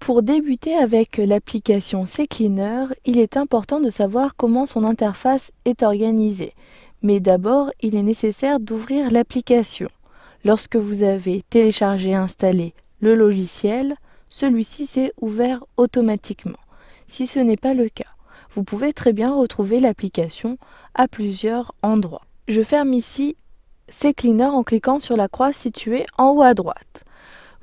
Pour débuter avec l'application CCleaner, il est important de savoir comment son interface est organisée. Mais d'abord, il est nécessaire d'ouvrir l'application. Lorsque vous avez téléchargé et installé le logiciel, celui-ci s'est ouvert automatiquement. Si ce n'est pas le cas, vous pouvez très bien retrouver l'application à plusieurs endroits. Je ferme ici CCleaner en cliquant sur la croix située en haut à droite.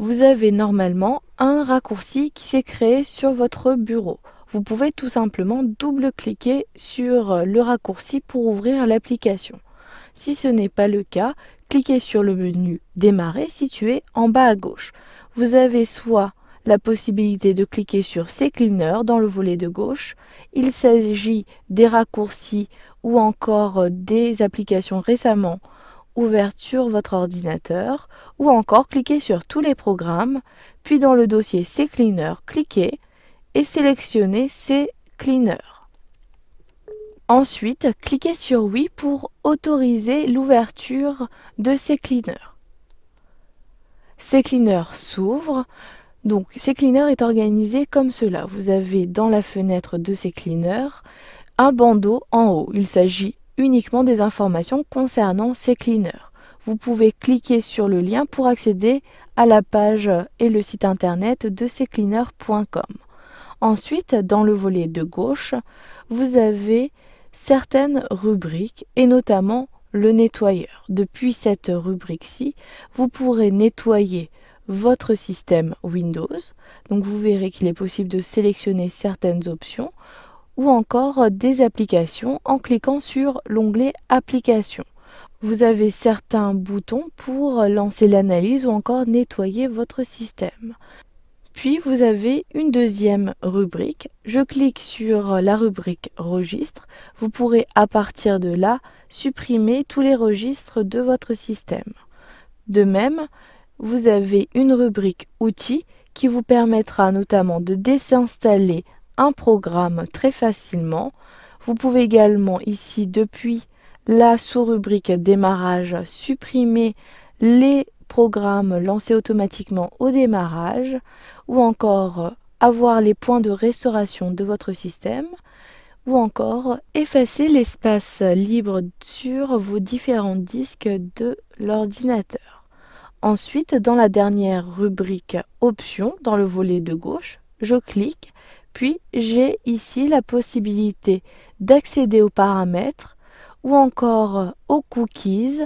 Vous avez normalement un raccourci qui s'est créé sur votre bureau. Vous pouvez tout simplement double-cliquer sur le raccourci pour ouvrir l'application. Si ce n'est pas le cas, cliquez sur le menu Démarrer situé en bas à gauche. Vous avez soit la possibilité de cliquer sur CCleaner dans le volet de gauche. Il s'agit des raccourcis ou encore des applications récemment ouverte sur votre ordinateur, ou encore cliquez sur tous les programmes, puis dans le dossier CCleaner, cliquez et sélectionnez CCleaner. Ensuite, cliquez sur Oui pour autoriser l'ouverture de CCleaner. CCleaner s'ouvre. Donc CCleaner est organisé comme cela. Vous avez dans la fenêtre de CCleaner un bandeau en haut. Il s'agit uniquement des informations concernant CCleaner. Vous pouvez cliquer sur le lien pour accéder à la page et le site internet de ccleaner.com. Ensuite, dans le volet de gauche, vous avez certaines rubriques et notamment le nettoyeur. Depuis cette rubrique-ci, vous pourrez nettoyer votre système Windows. Donc vous verrez qu'il est possible de sélectionner certaines options ou encore des applications en cliquant sur l'onglet Applications. Vous avez certains boutons pour lancer l'analyse ou encore nettoyer votre système. Puis vous avez une deuxième rubrique. Je clique sur la rubrique Registres. Vous pourrez à partir de là supprimer tous les registres de votre système. De même, vous avez une rubrique Outils qui vous permettra notamment de désinstaller un programme très facilement. Vous pouvez également ici depuis la sous-rubrique Démarrage supprimer les programmes lancés automatiquement au démarrage ou encore avoir les points de restauration de votre système ou encore effacer l'espace libre sur vos différents disques de l'ordinateur. Ensuite, dans la dernière rubrique Options, dans le volet de gauche, je clique, puis j'ai ici la possibilité d'accéder aux paramètres ou encore aux cookies,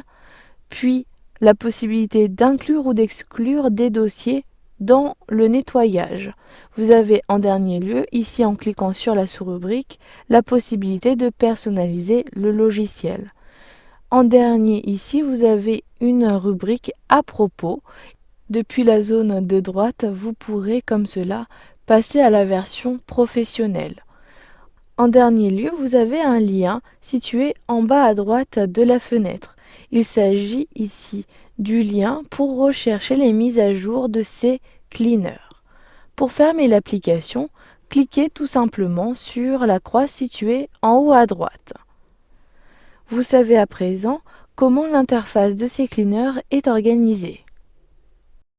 puis la possibilité d'inclure ou d'exclure des dossiers dans le nettoyage. Vous avez en dernier lieu, ici en cliquant sur la sous-rubrique, la possibilité de personnaliser le logiciel. En dernier ici, vous avez une rubrique à propos. Depuis la zone de droite, vous pourrez comme cela passer à la version professionnelle. En dernier lieu, vous avez un lien situé en bas à droite de la fenêtre. Il s'agit ici du lien pour rechercher les mises à jour de CCleaner. Pour fermer l'application, cliquez tout simplement sur la croix située en haut à droite. Vous savez à présent comment l'interface de CCleaner est organisée.